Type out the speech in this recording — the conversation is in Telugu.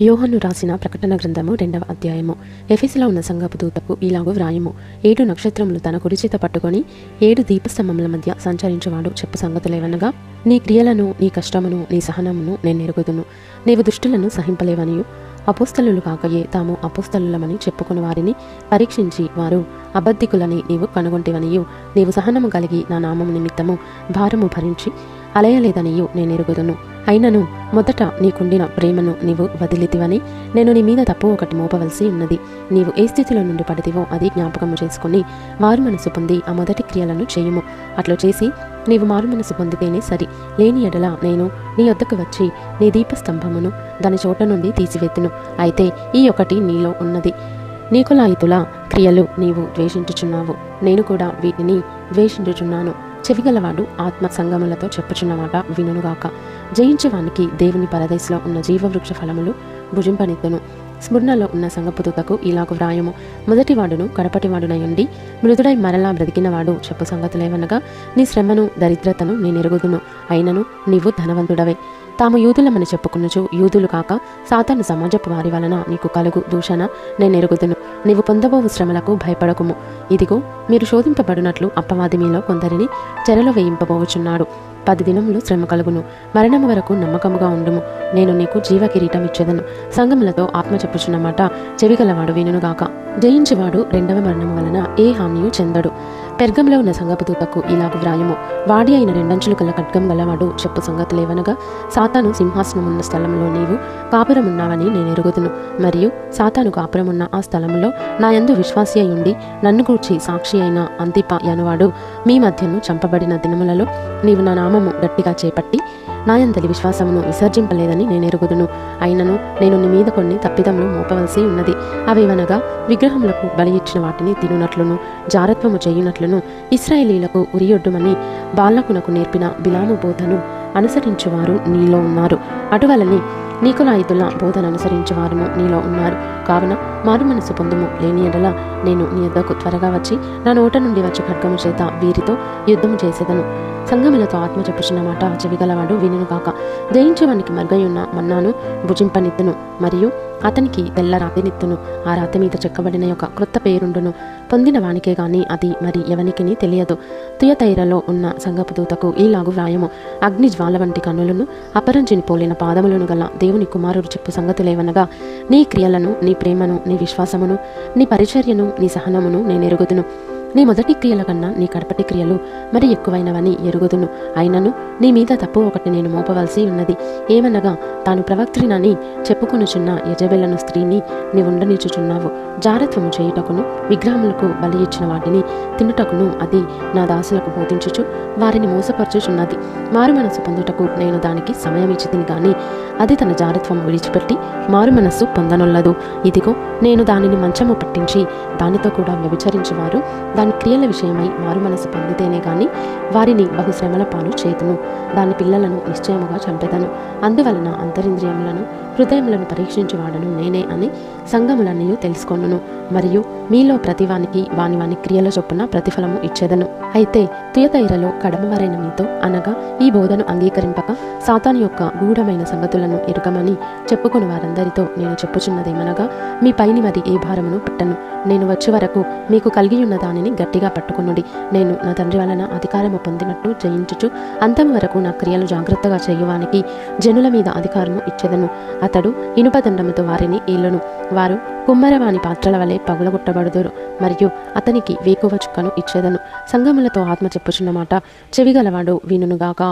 యోహాను రాసిన ప్రకటన గ్రంథము 2వ అధ్యాయము. ఎఫెసులో ఉన్న సంఘపు దూతకు ఇలాగు వ్రాయము. 7 నక్షత్రములు తన కుడిచేత పట్టుకొని 7 దీపస్తంభముల మధ్య సంచరించువాడు చెప్పు సంగతులేవనగా, నీ క్రియలను, నీ కష్టమును, నీ సహనమును నేను ఎరుగుదును. నీవు దుష్టులను సహింపలేవనియు, అపోస్తలులు కాకయే తాము అపోస్తలులమని చెప్పుకుని వారిని పరీక్షించి వారు అబద్ధికులని నీవు కనుగొంటివనియు, నీవు సహనము కలిగి నా నామము నిమిత్తము భారము భరించి అలయలేదనియు నేను ఎరుగుదును. అయినను మొదట నీకుండిన ప్రేమను నీవు వదిలితివని నేను నీ మీద తప్పు ఒకటి మోపవలసి ఉన్నది. నీవు ఏ స్థితిలో నుండి పడితివో అది జ్ఞాపకము చేసుకుని మారు మనసు పొంది ఆ మొదటి క్రియలను చేయుము. అట్లా చేసి నీవు మారు మనసు పొందితేనే సరి. లేని ఎడల నేను నీ వద్దకు వచ్చి నీ దీపస్తంభమును దాని చోట నుండి తీసివేతును. అయితే ఈ ఒకటి నీలో ఉన్నది, నీకొలాయితుల క్రియలు నీవు ద్వేషించుచున్నావు, నేను కూడా వీటిని ద్వేషించుచున్నాను. చెవిగలవాడు ఆత్మ సంగములతో చెప్పుచున్నమాట వినుగాక. జయించేవానికి దేవుని పరదేశంలో ఉన్న జీవవృక్ష ఫలములు భుజింపనిద్దును. స్మృణలో ఉన్న సంగపు దూతకు ఇలాగు వ్రాయము. మొదటివాడును కడపటివాడునయుండి మృదుడై మరలా బ్రతికినవాడు చెప్పు సంగతులేవనగా, నీ శ్రమను దరిద్రతను నేనెరుగుదును. అయినను నీవు ధనవంతుడవే. తాము యూదులమని చెప్పుకునుచు యూదులు కాక సాతాను సమాజపు వారి వలన నీకు కలుగు దూషణ నేనెరుగుదును. నీవు పొందబోవు శ్రమలకు భయపడకుము. ఇదిగో, మీరు శోధింపబడినట్లు అపవాది మీలో కొందరిని చెరలో వేయింపబోచున్నాడు. 10 దినములు శ్రమ కలుగును. మరణము వరకు నమ్మకముగా ఉండుము. నేను నీకు జీవ కిరీటం ఇచ్చేదను. సంగములతో ఆత్మ చెప్పుచున్నమాట చెవిగలవాడు వినుగాక. జయించేవాడు రెండవ మరణము వలన ఏ హానియు చెందడు. పెర్గంలో ఉన్న సంగపు దూతకు ఇలాగు వ్రాయము. వాడి అయిన 2 అంచులు గల ఖడ్గం గలవాడు చెప్పు సంగతులేవనగా, సాతాను సింహాసనమున్న స్థలంలో నీవు కాపురమున్నావని నేను ఎరుగుదును. మరియు సాతాను కాపురమున్న ఆ స్థలములో నా యందు విశ్వాసి అయ్యుండి నన్ను గూర్చి సాక్షి అయిన అంతిప యనువాడు మీ మధ్యను చంపబడిన దినములలో నీవు నా నామము గట్టిగా చేపట్టి నాయందలి విశ్వాసమును విసర్జింపలేదని నేను ఎరుగుదును. అయినను నేను నీ మీద కొన్ని తప్పిదములు మోపవలసి ఉన్నది. అవేవనగా, విగ్రహములకు బలి ఇచ్చిన వాటిని తినునట్లును, జారత్వము చేయునట్లును ఇశ్రాయేలీలకు ఉరియొడ్డుమని బాలకునకు నేర్పిన బిలాము బోధను అనుసరించువారు నీలో ఉన్నారు. అటువలని నీకొలాయితుల బోధన అనుసరించేవారును నీలో ఉన్నారు. కావున మారు మనసు పొందుము. లేని ఎడల నేను నీ యొద్దకు త్వరగా వచ్చి నా నోట నుండి వచ్చి ఖడ్గము చేత వీరితో యుద్ధము చేసేదను. సంగములతో ఆత్మ చెప్పుచున్నమాట చెవిగలవాడు వినుగాక. జయించేవానికి మరుగయున్న మన్నాను భుజింపనిత్తును, మరియు అతనికి తెల్ల రాతినిత్తును. ఆ రాతి మీద చెక్కబడిన యొక్క క్రొత్త పేరుండును. పొందిన వానికే గాని అది మరి ఎవనికిని తెలియదు. తుయతైరలో ఉన్న సంగపు దూతకు ఈలాగు వ్రాయము. అగ్ని జ్వాల వంటి కన్నులను, అపరంజిని పోలిన పాదములను గల దేవుని కుమారుడు చెప్పు సంగతులేవనగా, నీ క్రియలను, నీ ప్రేమను, నీ విశ్వాసమును, నీ పరిచర్యను, నీ సహనమును నేను ఎరుగుదును. నీ మొదటి క్రియల కన్నా నీ కడపటి క్రియలు మరి ఎక్కువైనవని ఎరుగుదును. అయినను నీ మీద తప్పు ఒకటి నేను మోపవలసి ఉన్నది. ఏమనగా, తాను ప్రవక్త్రినని చెప్పుకొనుచున్న యజబెలను స్త్రీని నీవుండనిచుచున్నావు. జారత్వము చేయుటకును, విగ్రహములకు బలి ఇచ్చిన వాటిని తినుటకును అది నా దాసులకు బోధించుచు వారిని మోసపరచుచున్నది. మారు మనసు పొందుటకు నేను దానికి సమయం ఇచ్చితిని గాని అది తన జారత్వము విడిచిపెట్టి మారు మనస్సు పొందనొల్లదు. ఇదిగో, నేను దానిని మంచము పట్టించి దానితో కూడా వ్యభిచరించువారు దాని క్రియల విషయమై మారు మనసు పొందితేనే గాని వారిని బహుశ్రమల పాలు చేతును. దాని పిల్లలను నిశ్చయముగా చంపెదను. అందువలన అంతరింద్రియములను, హృదయములను పరీక్షించువాడను నేనే అని సంఘములన్నీ తెలుసుకొనును. మరియు మీలో ప్రతివానికి వాని వాని క్రియల చొప్పున ప్రతిఫలము ఇచ్చేదను. అయితే తుయతైరలో కడమవారైన మీతో, అనగా ఈ బోధను అంగీకరింపక సాతాను యొక్క గూఢమైన సంగతులను ఎరుగమని చెప్పుకుని వారందరితో నేను చెప్పుచున్నదేమనగా, మీ పైని మరి ఏ భారమును పెట్టను. నేను వచ్చే వరకు మీకు కలిగి ఉన్న దానిని గట్టిగా పట్టుకొనుడి. నేను నా తండ్రి వలన అధికారము పొందినట్టు జయించుచు అంతము వరకు నా క్రియలు జాగ్రత్తగా చేయువానికి జనుల మీద అధికారము ఇచ్చెదను. అతడు ఇనుపదండముతో వారిని ఏలును. వారు కుమ్మరవాని పాత్రల వలె పగులగొట్టబడుదురు. మరియు అతనికి వేకువ చుక్కను ఇచ్చేదను. సంగములతో ఆత్మ చెప్పుచున్నమాట చెవిగలవాడు వినుగాక.